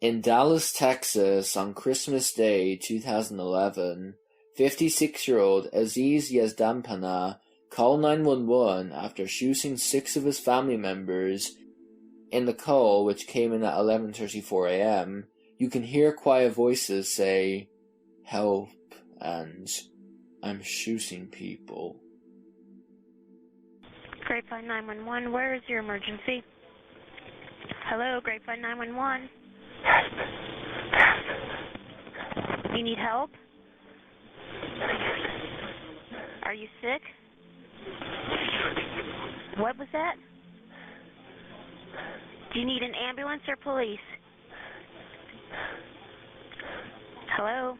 In Dallas, Texas, on Christmas Day 2011, 56-year-old Aziz Yazdanpanah called 911 after shooting 6 of his family members. In the call, which came in at 11:34 a.m., you can hear quiet voices say, "Help," and "I'm shooting people." Grapevine 911, where is your emergency? Hello, Grapevine 911. You need help? Are you sick? What was that? Do you need an ambulance or police? Hello?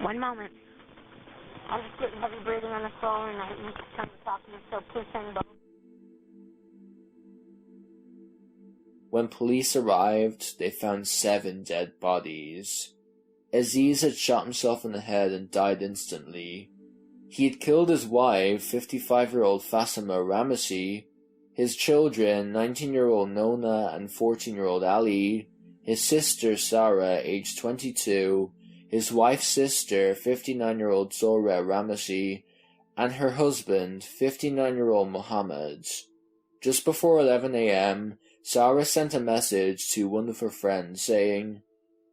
One moment. I'm just getting heavy breathing on the phone and I'm trying to talk to you, so please send both. When police arrived, they found 7 dead bodies. Aziz had shot himself in the head and died instantly. He had killed his wife, 55-year-old Fatima Ramesi, his children, 19-year-old Nona and 14-year-old Ali, his sister Sarah, aged 22, his wife's sister, 59-year-old Zora Ramesi, and her husband, 59-year-old Mohammed. Just before 11 a.m., Sarah sent a message to one of her friends saying,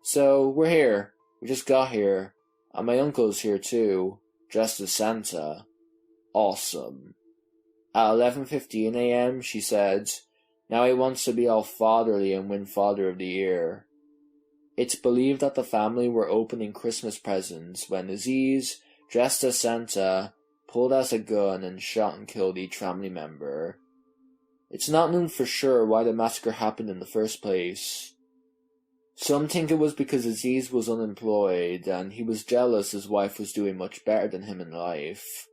"So, we're here. We just got here. And my uncle's here too, dressed as Santa. Awesome." At 11:15 a.m., she said, "Now he wants to be all fatherly and win Father of the Year." It's believed that the family were opening Christmas presents when Aziz, dressed as Santa, pulled out a gun and shot and killed each family member. It's not known for sure why the massacre happened in the first place. Some think it was because Aziz was unemployed and he was jealous his wife was doing much better than him in life.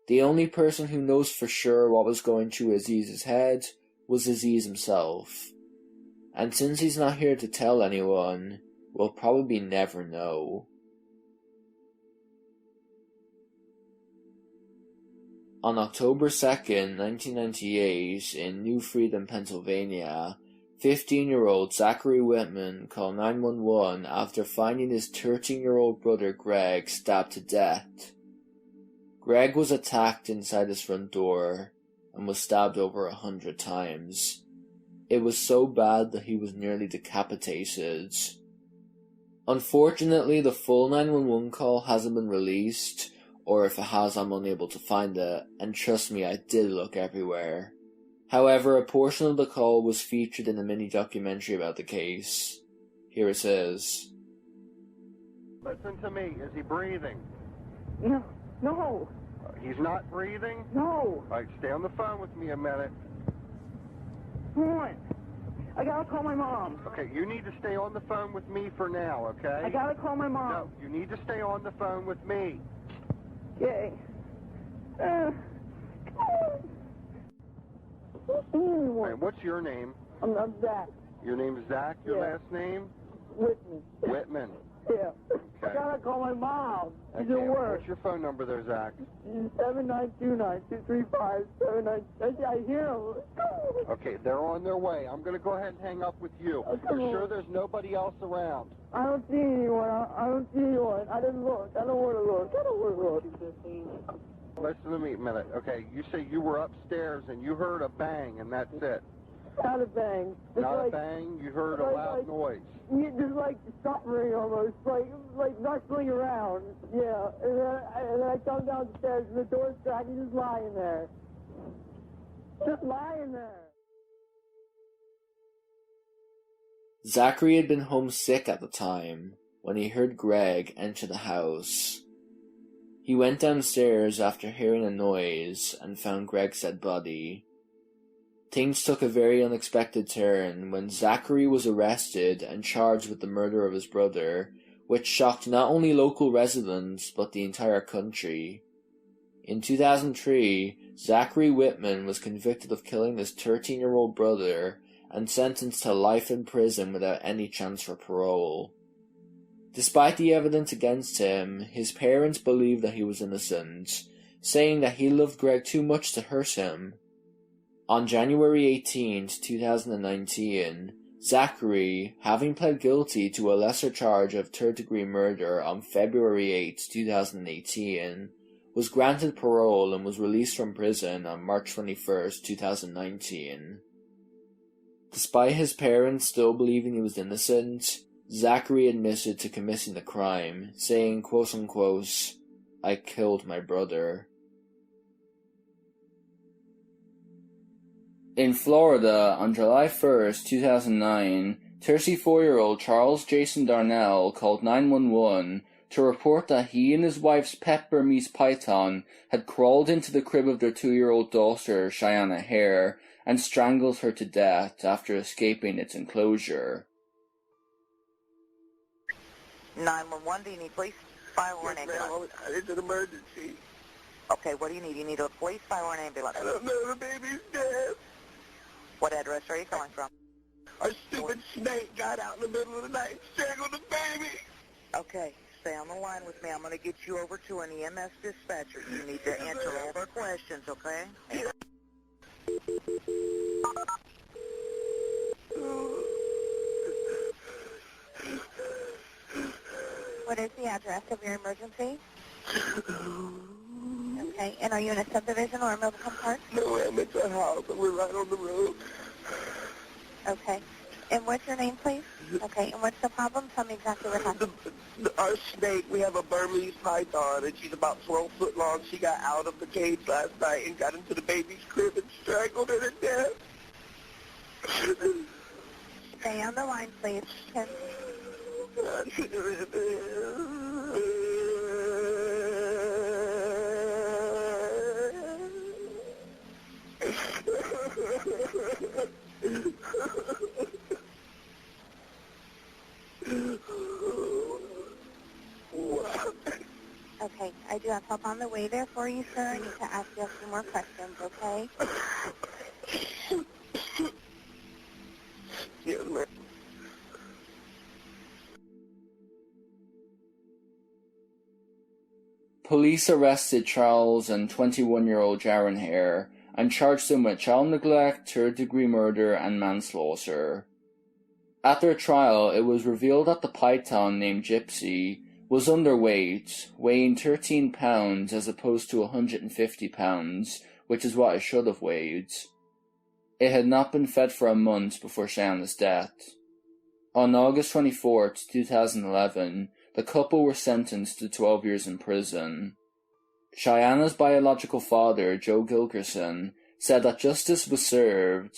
The only person who knows for sure what was going through Aziz's head was Aziz himself. And since he's not here to tell anyone, we'll probably never know. On October 2nd, 1998, in New Freedom, Pennsylvania, 15-year-old Zachary Witman called 911 after finding his 13-year-old brother Greg stabbed to death. Greg was attacked inside his front door and was stabbed over 100 times. It was so bad that he was nearly decapitated. Unfortunately, the full 911 call hasn't been released, or if it has, I'm unable to find it, and trust me, I did look everywhere. However, a portion of the call was featured in a mini-documentary about the case. Here it is. Listen to me. Is he breathing? No. No. He's not breathing? No. All right, stay on the phone with me a minute. Come on. I gotta call my mom. Okay, you need to stay on the phone with me for now, okay? I gotta call my mom. No, you need to stay on the phone with me. Okay. Come on. All right, what's your name? I'm Zach. Your name is Zach? Your Yeah. last name? Whitman. Whitman. Yeah. I Okay. gotta call my mom. She's Okay, at work. what's your phone number there, Zach? 7929-235-79. I hear them. Okay, they're on their way. I'm going to go ahead and hang up with you. Okay. You're sure there's nobody else around? I don't see anyone. I don't see anyone. I didn't look. I don't want to look. I don't want to look. Listen to me a minute. Okay, you say you were upstairs and you heard a bang and that's it. Not a bang. Just Not like, a bang, you heard a like- loud like- noise. Just like suffering almost, like rustling around. Yeah. And then I come downstairs and the door's cracked. He's just lying there. Just lying there. Zachary had been homesick at the time when he heard Greg enter the house. He went downstairs after hearing a noise and found Greg's dead body. Things took a very unexpected turn when Zachary was arrested and charged with the murder of his brother, which shocked not only local residents but the entire country. In 2003, Zachary Witman was convicted of killing his 13-year-old brother and sentenced to life in prison without any chance for parole. Despite the evidence against him, his parents believed that he was innocent, saying that he loved Greg too much to hurt him. On January 18, 2019, Zachary, having pled guilty to a lesser charge of third-degree murder on February 8, 2018, was granted parole and was released from prison on March 21, 2019. Despite his parents still believing he was innocent, Zachary admitted to committing the crime, saying, quote-unquote, "I killed my brother." In Florida, on July 1st, 2009, 34-year-old Charles Jason Darnell called 911 to report that he and his wife's pet Burmese python had crawled into the crib of their 2-year-old daughter, Shaianna Hare, and strangled her to death after escaping its enclosure. 911, do you need police, fire, or an ambulance? It's an emergency. Okay, what do you need? You need a police, fire, or an ambulance? I don't know, the baby's dead. What address are you calling from? A stupid snake got out in the middle of the night and strangled the baby. Okay, stay on the line with me. I'm going to get you over to an EMS dispatcher. You need to answer all their questions, okay? What is the address of your emergency? Okay, and are you in a subdivision or a mobile home park? No, I'm at the house, and we're right on the road. Okay, and what's your name, please? Okay, and what's the problem? Tell me exactly what happened. Our snake, we have a Burmese python, and she's about 12 foot long. She got out of the cage last night and got into the baby's crib and strangled her to death. Stay on the line, please. Ken. Okay, I do have help on the way there for you, sir. I need to ask you a few more questions, okay? Yes, ma'am. Police arrested Charles and 21-year-old Shaianna Hare and charged them with child neglect, third-degree murder, and manslaughter. At their trial, it was revealed that the python named Gypsy was underweight, weighing 13 pounds as opposed to 150 pounds, which is what it should have weighed. It had not been fed for a month before Shaianna's death. On August 24, 2011, the couple were sentenced to 12 years in prison. Shaianna's biological father, Joe Gilkerson, said that justice was served,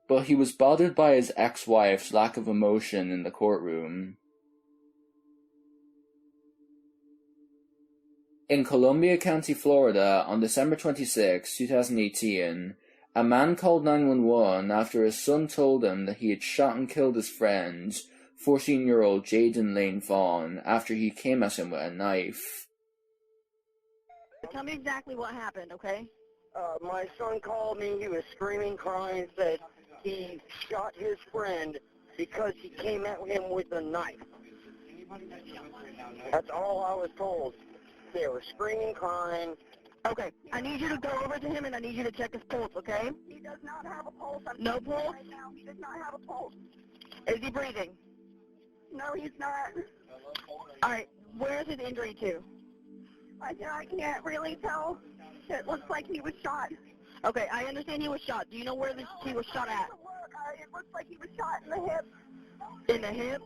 but he was bothered by his ex-wife's lack of emotion in the courtroom. In Columbia County, Florida, on December 26, 2018, a man called 911 after his son told him that he had shot and killed his friend, 14-year-old Jadon Vaughn, after he came at him with a knife. Tell me exactly what happened, okay? My son called me. He was screaming, crying, said he shot his friend because he came at him with a knife. That's all I was told. They were screaming, crying. Okay, I need you to go over to him and I need you to check his pulse, okay? He does not have a pulse. No pulse? Right now, he does not have a pulse. Is he breathing? No, he's not. Alright, where is his injury to? I can't really tell. It looks like he was shot. Okay, I understand he was shot. Do you know where he was shot at? It looks like he was shot in the hip. In the hip?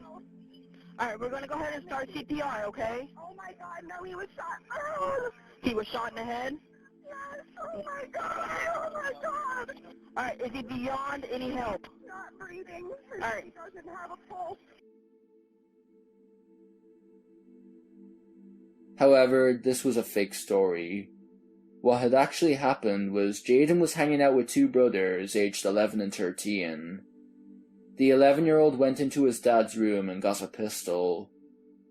Alright, we're going to go ahead and start CPR, okay? Oh my God, no, he was shot. Oh. He was shot in the head? Yes, oh my God, oh my God. Alright, is he beyond any help? Not breathing. Alright. He doesn't have a pulse. However, this was a fake story. What had actually happened was Jadon was hanging out with two brothers aged 11 and 13. The 11-year-old went into his dad's room and got a pistol.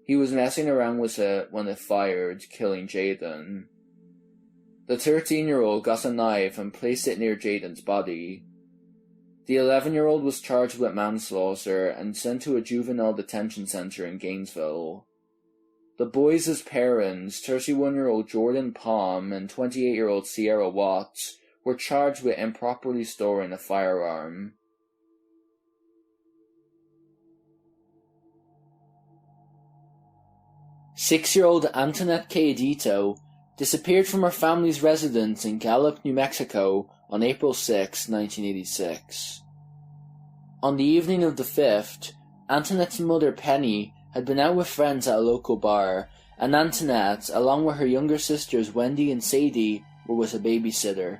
He was messing around with it when it fired, killing Jadon. The 13-year-old got a knife and placed it near Jadon's body. The 11-year-old was charged with manslaughter and sent to a juvenile detention center in Gainesville. The boys' parents, 31-year-old Jordan Palm and 28-year-old Sierra Watts, were charged with improperly storing a firearm. Six-year-old Anthonette Cayedito disappeared from her family's residence in Gallup, New Mexico on April 6, 1986. On the evening of the 5th, Anthonette's mother Penny had been out with friends at a local bar, and Anthonette, along with her younger sisters Wendy and Sadie, were with a babysitter.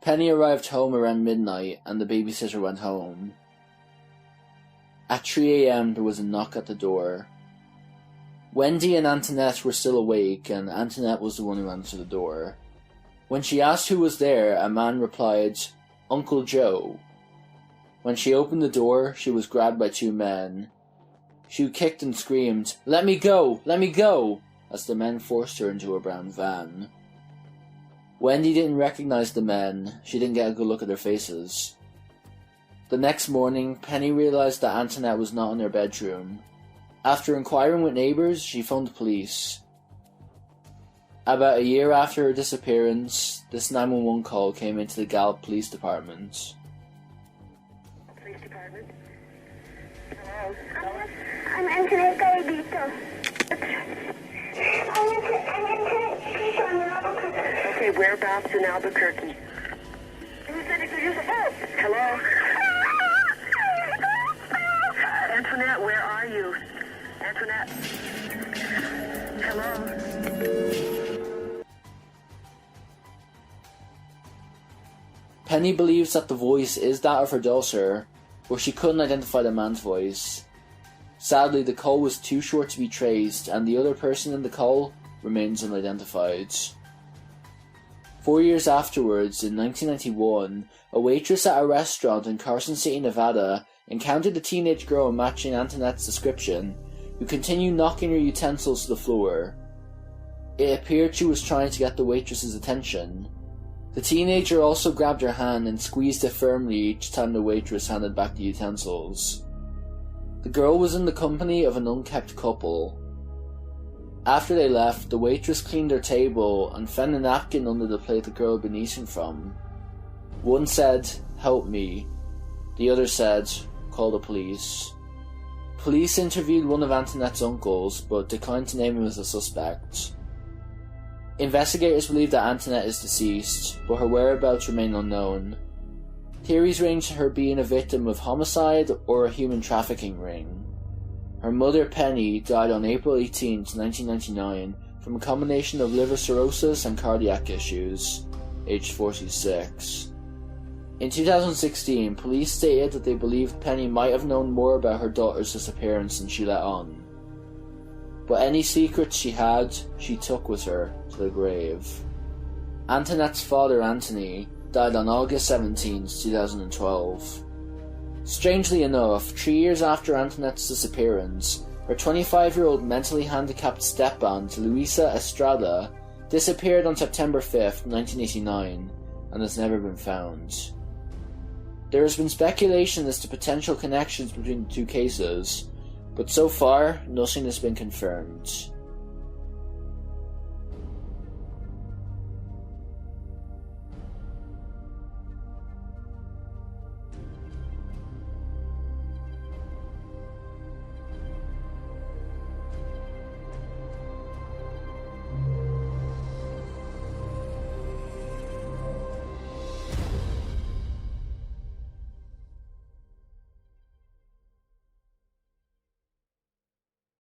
Penny arrived home around midnight, and the babysitter went home. At 3 a.m. there was a knock at the door. Wendy and Anthonette were still awake, and Anthonette was the one who answered the door. When she asked who was there, a man replied, "Uncle Joe." When she opened the door, she was grabbed by two men. She kicked and screamed, "Let me go! Let me go!" as the men forced her into a brown van. Wendy didn't recognize the men. She didn't get a good look at their faces. The next morning, Penny realized that Anthonette was not in her bedroom. After inquiring with neighbors, she phoned the police. About a year after her disappearance, this 911 call came into the Gallup Police Department. Police department? Hello? I'm Anthonette Cayedito. Okay, whereabouts in Albuquerque? Hello? Anthonette, where are you? Anthonette? Hello? Penny believes that the voice is that of her daughter, but she couldn't identify the man's voice. Sadly, the call was too short to be traced, and the other person in the call remains unidentified. 4 years afterwards, in 1991, a waitress at a restaurant in Carson City, Nevada, encountered a teenage girl matching Anthonette's description, who continued knocking her utensils to the floor. It appeared she was trying to get the waitress's attention. The teenager also grabbed her hand and squeezed it firmly each time the waitress handed back the utensils. The girl was in the company of an unkept couple. After they left, the waitress cleaned their table and found a napkin under the plate the girl had been eating from. One said, "Help me." The other said, "Call the police." Police interviewed one of Anthonette's uncles, but declined to name him as a suspect. Investigators believe that Anthonette is deceased, but her whereabouts remain unknown. Theories range to her being a victim of homicide or a human trafficking ring. Her mother, Penny, died on April 18, 1999, from a combination of liver cirrhosis and cardiac issues, aged 46. In 2016, police stated that they believed Penny might have known more about her daughter's disappearance than she let on. But any secrets she had, she took with her to the grave. Anthonette's father, Anthony, died on August 17, 2012. Strangely enough, 3 years after Anthonette's disappearance, her 25-year-old mentally handicapped stepaunt, Luisa Estrada, disappeared on September 5, 1989, and has never been found. There has been speculation as to potential connections between the two cases, but so far, nothing has been confirmed.